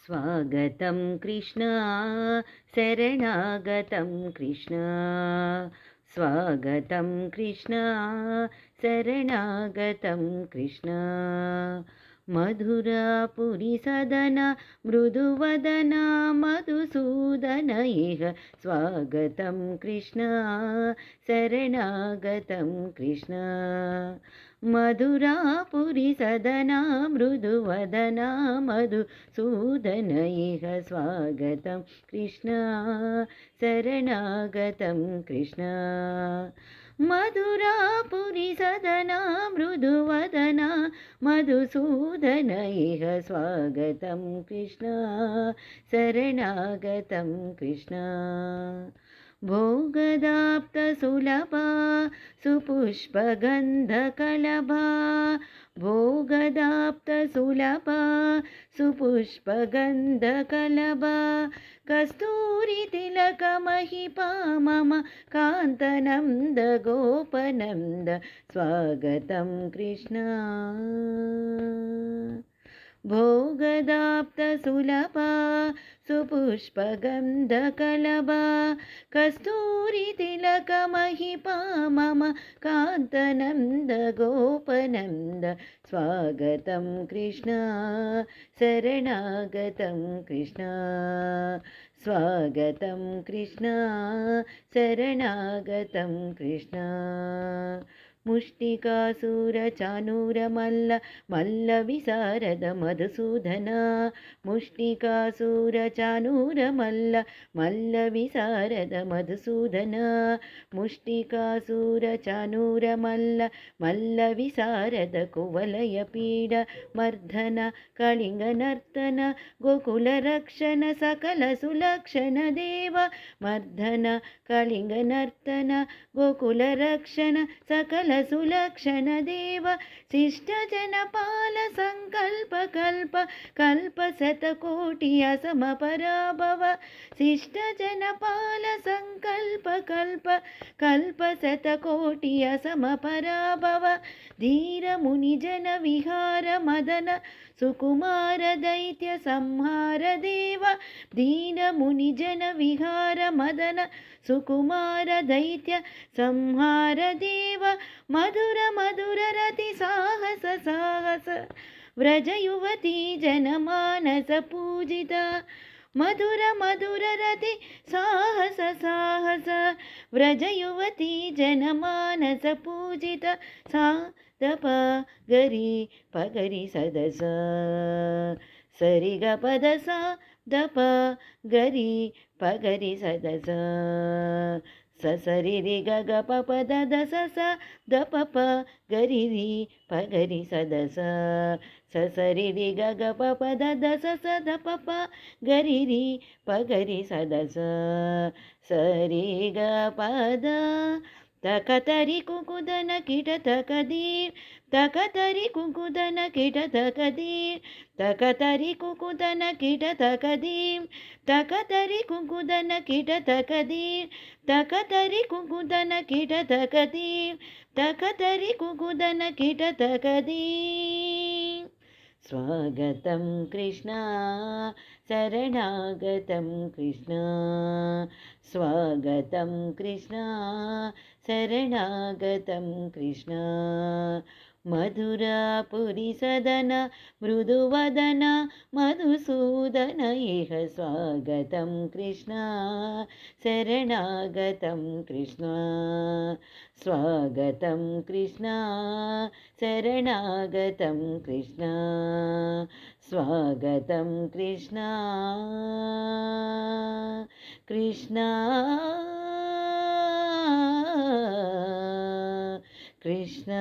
स्वागतं कृष्ण शरणागतं कृष्ण स्वागतं कृष्ण शरणागतं कृष्ण मधुरापुरीसदन मृदुवदन मधुसूदन इह स्वागतं कृष्ण शरणागतं कृष्ण मधुरापुरीसदना मृदुवदना मधुसूदन इह स्वागतं कृष्ण शरणागतं कृष्ण मधुरापुरीसदना मृदुवदना मधुसूदन इह स्वागतं कृष्ण शरणागतं कृष्ण भोगदाप्तसुलभा सुपुष्पगन्धकलभा भोगदाप्तसुलभा सुपुष्पगन्धकलभा कस्तूरितिलकमहिपा मम कान्तनन्द गोपनन्द स्वागतं कृष्ण भोगदाप्तसुलभा सुपुष्पगन्धकलभा कस्तूरितिलकमहिपा मम कान्तनन्द गोपनन्द स्वागतं कृष्ण शरणागतं कृष्ण स्वागतं कृष्ण शरणागतं कृष्ण मुष्टिकासुरचानूरमल्ल मल्लविशारद मधुसूदन मुष्टिकासुरचानूरमल्ल मल्लविशारद मधुसूदन मुष्टिकासुरचानूरमल्ल मल्लविशारद कुवलयपीड मर्दन कलिङ्गनर्तन गोकुलरक्षण सकलसुलक्षण देव मर्दन कलिङ्गनर्तन गोकुलरक्षण सकलसुलक्षण देव शिष्टजनपाल सङ्कल्प कल्प कल्पशतकोटि असमपराभव शिष्टजनपाल सङ्कल्प कल्प कल्पशतकोटि असमपराभव धीरमुनिजन विहार मदन सुकुमार दैत्य संहार देव दीनमुनिजन विहार मदन सुकुमार दैत्य संहार देव मधुर मधुर रति साहस साहस व्रज युवती जनमानस पूजिता मधुर मधुर रति साहस साहस व्रज युवती जनमानस पूजिता सा दप गरी पगरी सदस सरि ग पद सा दप गरी पगरी सदस ससरि रि ग ग प प द द स स द प प गरि रि प गरि स द स ससरि रि ग ग प प द द स स द प प गरि रि प गरि स द स सरि ग प द तकतरि कुकुदन किट तकदीर तकतरि कुकुदन किट तकदीर तकतरि कुकुदन किट तकदीर तकतरि कुकुदन किट तकदीर तकतरि कुकुदन किट तकदीर तकतरि कुकुदन किट तकदीर स्वागतं कृष्ण शरणागतं कृष्ण स्वागतं कृष्ण शरणागतं कृष्ण मधुरापुरीसदन मृदुवदन मधुसूदन इह स्वागतं कृष्ण शरणागतं कृष्ण स्वागतं कृष्ण शरणागतं कृष्ण स्वागतं कृष्ण कृष्ण कृष्ण